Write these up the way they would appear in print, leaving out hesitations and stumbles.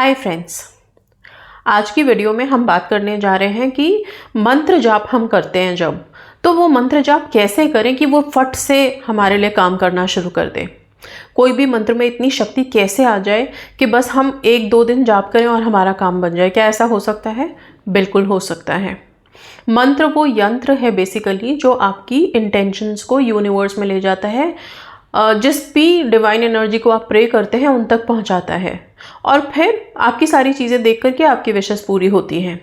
Hi friends, आज की video में हम बात करने जा रहे हैं कि मंत्र जाप हम करते हैं जब, तो वो मंत्र जाप कैसे करें कि वो फट से हमारे लिए काम करना शुरू कर दे। कोई भी मंत्र में इतनी शक्ति कैसे आ जाए कि बस हम 1-2 दिन जाप करें और हमारा काम बन जाए। क्या ऐसा हो सकता है? बिल्कुल हो सकता है। मंत्र वो यंत्र है बेसिकली जो आपकी इंटेंशंस को यूनिवर्स में ले जाता है, जिस भी डिवाइन एनर्जी को आप प्रे करते हैं उन तक पहुंचाता है और फिर आपकी सारी चीज़ें देख करके आपकी विशेष पूरी होती हैं।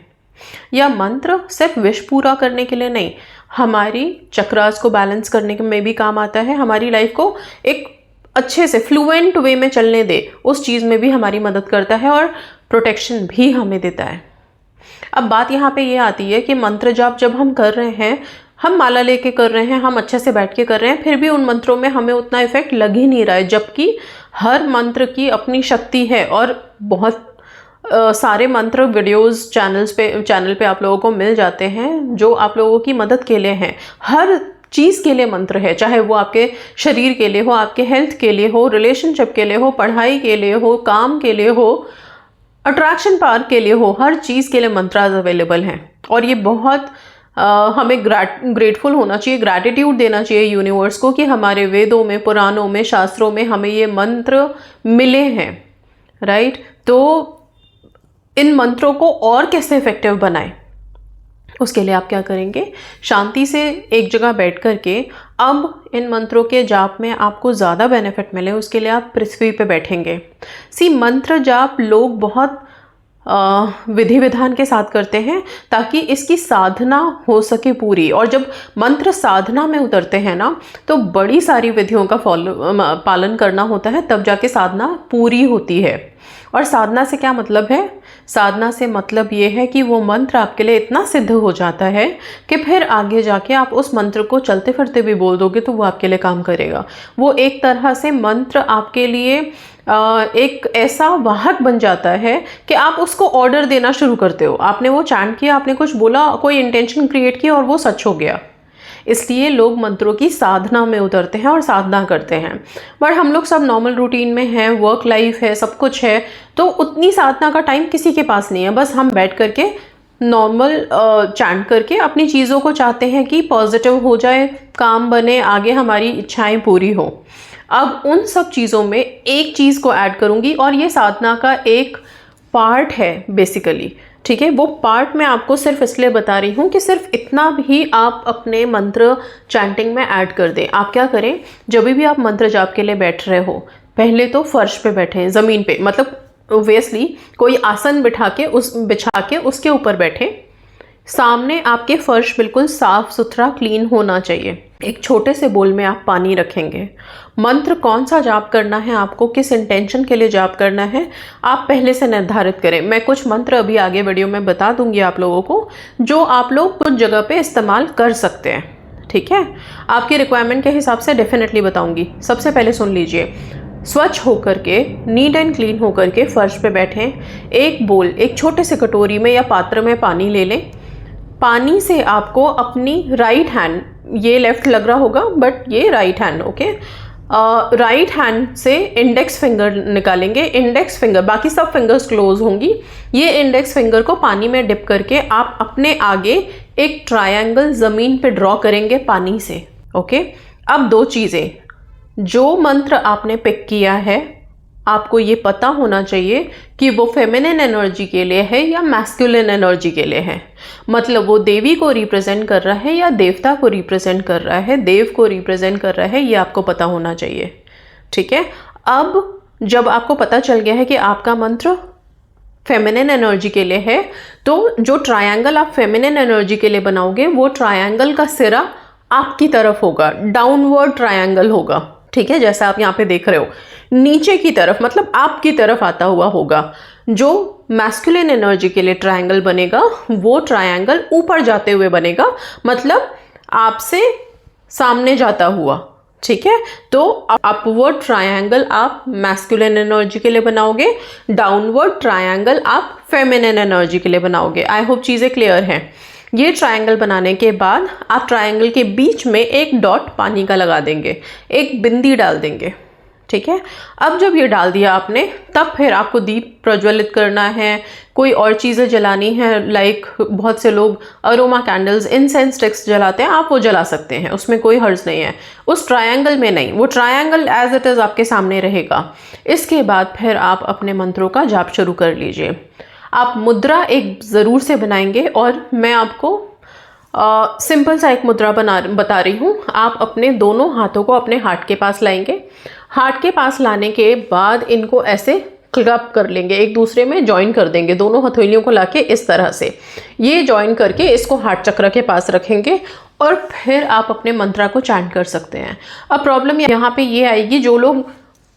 यह मंत्र सिर्फ विश पूरा करने के लिए नहीं, हमारी चक्रास को बैलेंस करने में भी काम आता है। हमारी लाइफ को एक अच्छे से फ्लुएंट वे में चलने दे, उस चीज़ में भी हमारी मदद करता है और प्रोटेक्शन भी हमें देता है। अब बात यहाँ पे ये आती है कि मंत्र जाप जब हम कर रहे हैं, हम माला लेके कर रहे हैं, हम अच्छे से बैठ के कर रहे हैं, फिर भी उन मंत्रों में हमें उतना इफेक्ट लग ही नहीं रहा है, जबकि हर मंत्र की अपनी शक्ति है और बहुत सारे मंत्र वीडियोस चैनल पे आप लोगों को मिल जाते हैं जो आप लोगों की मदद के लिए हैं। हर चीज़ के लिए मंत्र है, चाहे वो आपके शरीर के लिए हो, आपके हेल्थ के लिए हो, रिलेशनशिप के लिए हो, पढ़ाई के लिए हो, काम के लिए हो, अट्रैक्शन पावर के लिए हो, हर चीज़ के लिए मंत्र अवेलेबल हैं। और ये बहुत हमें ग्रेटफुल होना चाहिए, ग्रैटिट्यूड देना चाहिए यूनिवर्स को कि हमारे वेदों में, पुराणों में, शास्त्रों में हमें ये मंत्र मिले हैं, राइट। तो इन मंत्रों को और कैसे इफेक्टिव बनाएं, उसके लिए आप क्या करेंगे, शांति से एक जगह बैठ करके अब इन मंत्रों के जाप में आपको ज़्यादा बेनिफिट मिले उसके लिए आप पृथ्वी पे बैठेंगे। मंत्र जाप लोग बहुत विधि विधान के साथ करते हैं ताकि इसकी साधना हो सके पूरी। और जब मंत्र साधना में उतरते हैं ना, तो बड़ी सारी विधियों का पालन करना होता है, तब जाके साधना पूरी होती है। और साधना से क्या मतलब है? साधना से मतलब ये है कि वो मंत्र आपके लिए इतना सिद्ध हो जाता है कि फिर आगे जाके आप उस मंत्र को चलते फिरते भी बोल दोगे तो वो आपके लिए काम करेगा। वो एक तरह से मंत्र आपके लिए एक ऐसा वाहक बन जाता है कि आप उसको ऑर्डर देना शुरू करते हो। आपने वो चैंट किया, आपने कुछ बोला, कोई इंटेंशन क्रिएट किया और वो सच हो गया। इसलिए लोग मंत्रों की साधना में उतरते हैं और साधना करते हैं। बट हम लोग सब नॉर्मल रूटीन में हैं, वर्क लाइफ है, सब कुछ है, तो उतनी साधना का टाइम किसी के पास नहीं है। बस हम बैठ करके नॉर्मल चैंट करके अपनी चीज़ों को चाहते हैं कि पॉजिटिव हो जाए, काम बने, आगे हमारी इच्छाएं पूरी हो। अब उन सब चीज़ों में एक चीज़ को ऐड करूँगी और ये साधना का एक पार्ट है बेसिकली, ठीक है। वो पार्ट मैं आपको सिर्फ इसलिए बता रही हूँ कि सिर्फ इतना भी आप अपने मंत्र चैंटिंग में ऐड कर दें। आप क्या करें, जब भी आप मंत्र जाप के लिए बैठ रहे हो, पहले तो फर्श पे बैठें, ज़मीन पे, मतलब ऑब्वियसली कोई आसन बिछा के उसके ऊपर बैठें। सामने आपके फर्श बिल्कुल साफ सुथरा क्लीन होना चाहिए। एक छोटे से बोल में आप पानी रखेंगे। मंत्र कौन सा जाप करना है, आपको किस इंटेंशन के लिए जाप करना है, आप पहले से निर्धारित करें। मैं कुछ मंत्र अभी आगे वीडियो में बता दूंगी आप लोगों को, जो आप लोग कुछ जगह पे इस्तेमाल कर सकते हैं, ठीक है। आपकी रिक्वायरमेंट के हिसाब से डेफिनेटली बताऊंगी। सबसे पहले सुन लीजिए, स्वच्छ होकर के, नीट एंड क्लीन होकर के फर्श पे बैठें। एक बोल, एक छोटे से कटोरी में या पात्र में पानी ले लें। पानी से आपको अपनी राइट हैंड, ये लेफ्ट लग रहा होगा बट ये right hand, okay, right hand से इंडेक्स फिंगर निकालेंगे। इंडेक्स फिंगर, बाकी सब फिंगर्स क्लोज होंगी। ये इंडेक्स फिंगर को पानी में डिप करके आप अपने आगे एक ट्रायंगल ज़मीन पे ड्रॉ करेंगे पानी से, ओके। अब 2 चीज़ें, जो मंत्र आपने पिक किया है आपको ये पता होना चाहिए कि वो फेमिनिन एनर्जी के लिए है या मैस्कुलिन एनर्जी के लिए है। मतलब वो देवी को रिप्रेजेंट कर रहा है या देवता को रिप्रेजेंट कर रहा है, देव को रिप्रेजेंट कर रहा है, ये आपको पता होना चाहिए, ठीक है। अब जब आपको पता चल गया है कि आपका मंत्र फेमिनिन एनर्जी के लिए है, तो जो ट्रायंगल आप फेमिनिन एनर्जी के लिए बनाओगे, वो ट्रायंगल का सिरा आपकी तरफ होगा, डाउनवर्ड ट्रायंगल होगा, ठीक है। जैसा आप यहाँ पे देख रहे हो, नीचे की तरफ मतलब आपकी तरफ आता हुआ होगा। जो मैस्कुलिन एनर्जी के लिए ट्रायंगल बनेगा, वो ट्रायंगल ऊपर जाते हुए बनेगा, मतलब आपसे सामने जाता हुआ, ठीक है। तो अपवर्ड ट्रायंगल आप मैस्कुलिन एनर्जी के लिए बनाओगे, डाउनवर्ड ट्रायंगल आप फेमिनिन एनर्जी के लिए बनाओगे। आई होप चीज़ें क्लियर हैं। ये ट्रायंगल बनाने के बाद आप ट्रायंगल के बीच में एक डॉट पानी का लगा देंगे, एक बिंदी डाल देंगे, ठीक है। अब जब ये डाल दिया आपने, तब फिर आपको दीप प्रज्वलित करना है, कोई और चीज़ें जलानी है, लाइक बहुत से लोग अरोमा कैंडल्स, इंसेंस स्टिक्स जलाते हैं, आप वो जला सकते हैं, उसमें कोई हर्ज नहीं है। उस ट्रायंगल में नहीं, वो ट्रायंगल एज इट इज़ आपके सामने रहेगा। इसके बाद फिर आप अपने मंत्रों का जाप शुरू कर लीजिए। आप मुद्रा एक ज़रूर से बनाएंगे, और मैं आपको सिंपल सा एक मुद्रा बता रही हूँ। आप अपने दोनों हाथों को अपने हार्ट के पास लाएंगे। हार्ट के पास लाने के बाद इनको ऐसे क्लब कर लेंगे, एक दूसरे में ज्वाइन कर देंगे, दोनों हथेलियों को लाके इस तरह से ये ज्वाइन करके इसको हार्ट चक्र के पास रखेंगे, और फिर आप अपने मंत्रा को चैंट कर सकते हैं। अब प्रॉब्लम यहाँ पे ये आएगी, जो लोग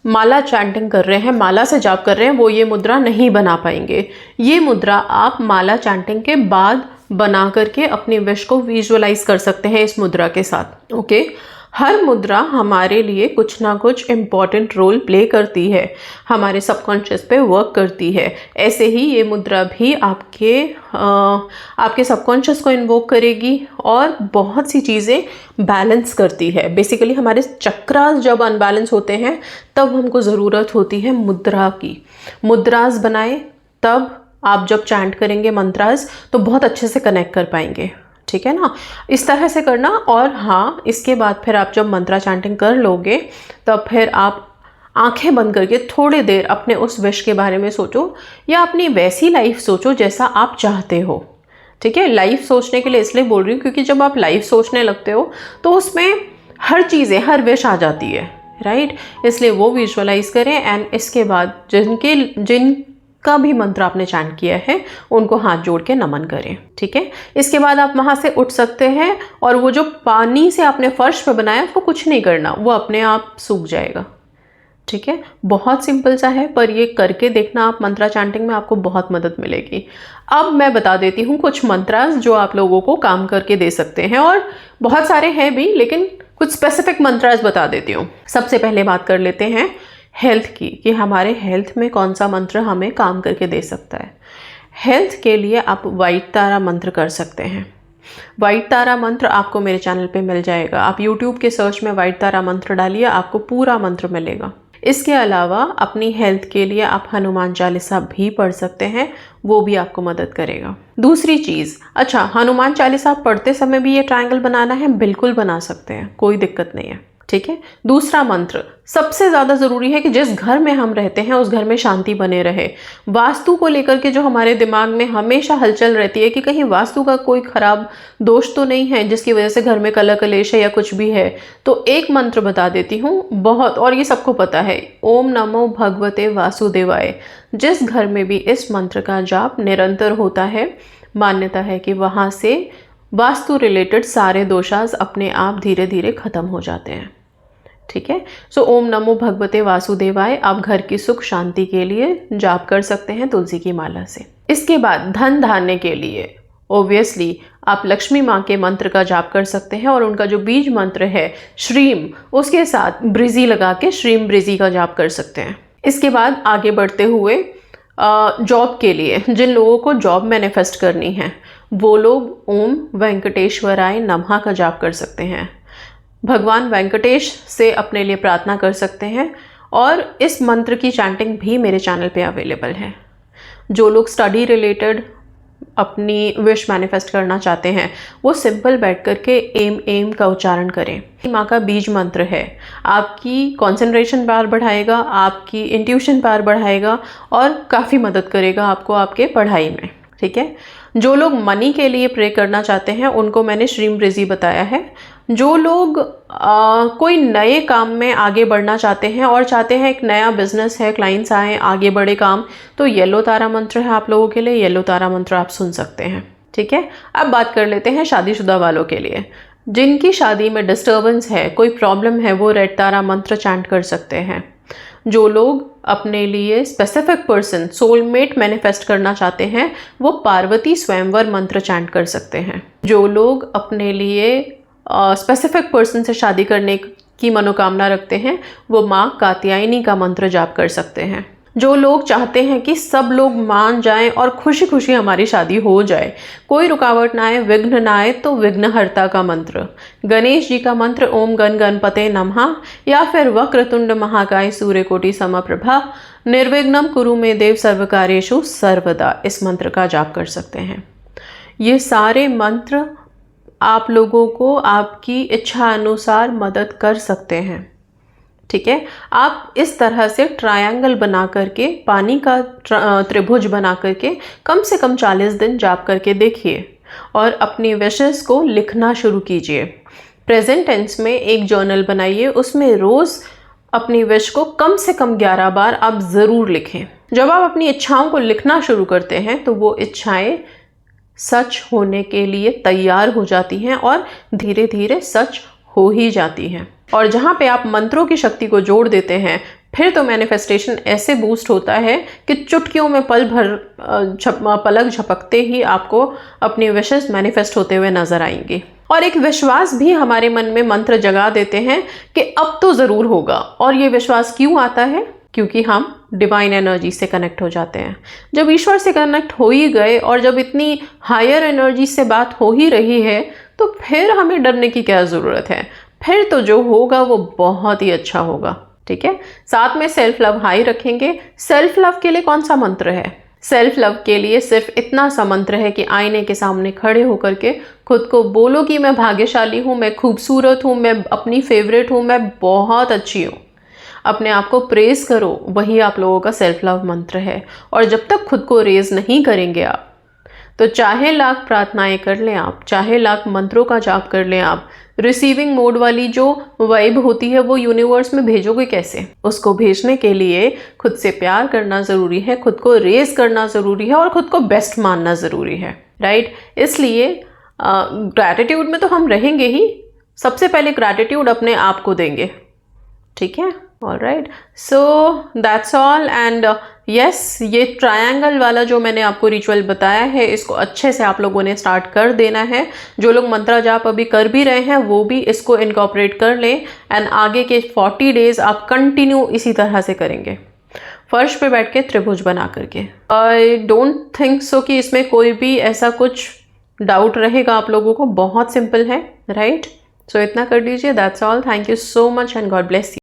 माला चैंटिंग कर रहे हैं, माला से जाप कर रहे हैं, वो ये मुद्रा नहीं बना पाएंगे। ये मुद्रा आप माला चैंटिंग के बाद बना करके अपनी विश को विजुअलाइज कर सकते हैं इस मुद्रा के साथ। ओके, हर मुद्रा हमारे लिए कुछ ना कुछ इम्पॉर्टेंट रोल प्ले करती है, हमारे सबकॉन्शियस पे वर्क करती है। ऐसे ही ये मुद्रा भी आपके सबकॉन्शियस को इन्वोक करेगी और बहुत सी चीज़ें बैलेंस करती है। बेसिकली हमारे चक्रास जब अनबैलेंस होते हैं तब हमको ज़रूरत होती है मुद्रा की। मुद्रास बनाए, तब आप जब चैंट करेंगे मंत्रास तो बहुत अच्छे से कनेक्ट कर पाएंगे, ठीक है ना। इस तरह से करना। और हाँ, इसके बाद फिर आप जब मंत्रा चैंटिंग कर लोगे तब फिर आप आंखें बंद करके थोड़ी देर अपने उस विश के बारे में सोचो, या अपनी वैसी लाइफ सोचो जैसा आप चाहते हो। ठीक है, लाइफ सोचने के लिए इसलिए बोल रही हूँ क्योंकि जब आप लाइफ सोचने लगते हो तो उसमें हर चीज़ें, हर विश आ जाती है, राइट। इसलिए वो विजुअलाइज करें, एंड इसके बाद जिनका भी मंत्र आपने चैंट किया है उनको हाथ जोड़ के नमन करें, ठीक है। इसके बाद आप वहाँ से उठ सकते हैं, और वो जो पानी से आपने फर्श पे बनाया उसको कुछ नहीं करना, वो अपने आप सूख जाएगा, ठीक है। बहुत सिंपल सा है, पर ये करके देखना आप मंत्रा चैंटिंग में, आपको बहुत मदद मिलेगी। अब मैं बता देती हूँ कुछ मंत्रास जो आप लोगों को काम करके दे सकते हैं, और बहुत सारे हैं भी, लेकिन कुछ स्पेसिफिक मंत्रास बता देती हूँ। सबसे पहले बात कर लेते हैं हेल्थ की, कि हमारे हेल्थ में कौन सा मंत्र हमें काम करके दे सकता है। हेल्थ के लिए आप वाइट तारा मंत्र कर सकते हैं। वाइट तारा मंत्र आपको मेरे चैनल पे मिल जाएगा, आप यूट्यूब के सर्च में वाइट तारा मंत्र डालिए, आपको पूरा मंत्र मिलेगा। इसके अलावा अपनी हेल्थ के लिए आप हनुमान चालीसा भी पढ़ सकते हैं, वो भी आपको मदद करेगा। दूसरी चीज़, अच्छा, हनुमान चालीसा पढ़ते समय भी ये ट्रायंगल बनाना है, बिल्कुल बना सकते हैं, कोई दिक्कत नहीं है, ठीक है। दूसरा मंत्र सबसे ज़्यादा ज़रूरी है कि जिस घर में हम रहते हैं उस घर में शांति बने रहे। वास्तु को लेकर के जो हमारे दिमाग में हमेशा हलचल रहती है कि कहीं वास्तु का कोई खराब दोष तो नहीं है जिसकी वजह से घर में कलह कलेश है या कुछ भी है, तो एक मंत्र बता देती हूँ, बहुत, और ये सबको पता है, ओम नमो भगवते वासुदेवाय। जिस घर में भी इस मंत्र का जाप निरंतर होता है, मान्यता है कि वहाँ से वास्तु रिलेटेड सारे दोषास अपने आप धीरे धीरे खत्म हो जाते हैं, ठीक है। सो ओम नमो भगवते वासुदेवाय आप घर की सुख शांति के लिए जाप कर सकते हैं तुलसी की माला से। इसके बाद धन धान्य के लिए ओब्वियसली आप लक्ष्मी माँ के मंत्र का जाप कर सकते हैं, और उनका जो बीज मंत्र है श्रीम, उसके साथ ब्रिजी लगा के श्रीम ब्रिजी का जाप कर सकते हैं। इसके बाद आगे बढ़ते हुए जॉब के लिए, जिन लोगों को जॉब मैनिफेस्ट करनी है वो लोग ओम वेंकटेश्वराय नमः का जाप कर सकते हैं। भगवान वेंकटेश से अपने लिए प्रार्थना कर सकते हैं, और इस मंत्र की चैंटिंग भी मेरे चैनल पे अवेलेबल है। जो लोग स्टडी रिलेटेड अपनी विश मैनिफेस्ट करना चाहते हैं वो सिंपल बैठ करके एम का उच्चारण करें। माँ का बीज मंत्र है, आपकी कंसंट्रेशन पावर बढ़ाएगा, आपकी इंट्यूशन पावर बढ़ाएगा, और काफ़ी मदद करेगा आपको आपके पढ़ाई में, ठीक है। जो लोग मनी के लिए प्रे करना चाहते हैं उनको मैंने श्रीम ब्रिजी बताया है। जो लोग कोई नए काम में आगे बढ़ना चाहते हैं और चाहते हैं एक नया बिजनेस है, क्लाइंट्स आए, आगे बढ़े काम, तो येलो तारा मंत्र है आप लोगों के लिए, येलो तारा मंत्र आप सुन सकते हैं, ठीक है। अब बात कर लेते हैं शादीशुदा वालों के लिए। जिनकी शादी में डिस्टर्बेंस है, कोई प्रॉब्लम है, वो रेड तारा मंत्र चैंट कर सकते हैं। जो लोग अपने लिए स्पेसिफिक पर्सन, सोलमेट मैनिफेस्ट करना चाहते हैं वो पार्वती स्वयंवर मंत्र चैंट कर सकते हैं। जो लोग अपने लिए स्पेसिफिक पर्सन से शादी करने की मनोकामना रखते हैं वो माँ कात्यायनी का मंत्र जाप कर सकते हैं। जो लोग चाहते हैं कि सब लोग मान जाएं और खुशी खुशी हमारी शादी हो जाए, कोई रुकावट ना आए, विघ्न ना आए, तो विघ्नहर्ता का मंत्र, गणेश जी का मंत्र ओम गण गणपते नमः, या फिर वक्रतुंड महाकाय सूर्यकोटि समप्रभा निर्विघ्नं कुरु मे देव सर्वकार्येषु सर्वदा, इस मंत्र का जाप कर सकते हैं। ये सारे मंत्र आप लोगों को आपकी इच्छा अनुसार मदद कर सकते हैं। ठीक है, आप इस तरह से ट्रायंगल बना करके, पानी का त्रिभुज बना करके कम से कम 40 दिन जाप करके देखिए और अपनी विशेस को लिखना शुरू कीजिए। प्रेजेंट टेंस में एक जर्नल बनाइए, उसमें रोज़ अपनी विश को कम से कम 11 बार आप ज़रूर लिखें। जब आप अपनी इच्छाओं को लिखना शुरू करते हैं तो वो इच्छाएं सच होने के लिए तैयार हो जाती हैं और धीरे धीरे सच हो ही जाती हैं। और जहाँ पे आप मंत्रों की शक्ति को जोड़ देते हैं, फिर तो मैनिफेस्टेशन ऐसे बूस्ट होता है कि चुटकियों में पलक झपकते ही आपको अपनी विशेस मैनिफेस्ट होते हुए नजर आएंगी। और एक विश्वास भी हमारे मन में मंत्र जगा देते हैं कि अब तो ज़रूर होगा। और ये विश्वास क्यों आता है? क्योंकि हम डिवाइन एनर्जी से कनेक्ट हो जाते हैं। जब ईश्वर से कनेक्ट हो ही गए और जब इतनी हायर एनर्जी से बात हो ही रही है, तो फिर हमें डरने की क्या ज़रूरत है? फिर तो जो होगा वो बहुत ही अच्छा होगा। ठीक है, साथ में सेल्फ लव हाई रखेंगे। सेल्फ लव के लिए कौन सा मंत्र है? सेल्फ लव के लिए सिर्फ इतना सा मंत्र है कि आईने के सामने खड़े होकर के खुद को बोलो कि मैं भाग्यशाली हूँ, मैं खूबसूरत हूँ, मैं अपनी फेवरेट हूँ, मैं बहुत अच्छी हूँ। अपने आप को प्रेज करो, वही आप लोगों का सेल्फ लव मंत्र है। और जब तक खुद को रेज नहीं करेंगे आप, तो चाहे लाख प्रार्थनाएं कर लें आप, चाहे लाख मंत्रों का जाप कर लें आप, रिसीविंग मोड वाली जो वाइब होती है वो यूनिवर्स में भेजोगे कैसे? उसको भेजने के लिए खुद से प्यार करना ज़रूरी है, खुद को रेज करना ज़रूरी है और खुद को बेस्ट मानना ज़रूरी है। राइट, इसलिए ग्रैटिट्यूड में तो हम रहेंगे ही, सबसे पहले ग्रैटिट्यूड अपने आप को देंगे। ठीक है, alright, so that's all. And yes, ये ट्रायंगल वाला जो मैंने आपको रिचुअल बताया है, इसको अच्छे से आप लोगों ने स्टार्ट कर देना है। जो लोग मंत्र जाप अभी कर भी रहे हैं वो भी इसको इनकॉर्पोरेट कर लें एंड आगे के 40 डेज आप कंटिन्यू इसी तरह से करेंगे, फर्श पे बैठ के त्रिभुज बना करके। आई डोंट थिंक सो कि इसमें कोई भी ऐसा कुछ डाउट रहेगा आप लोगों को, बहुत सिंपल है। राइट, सो इतना कर लीजिए। That's all, thank you so much and God bless you.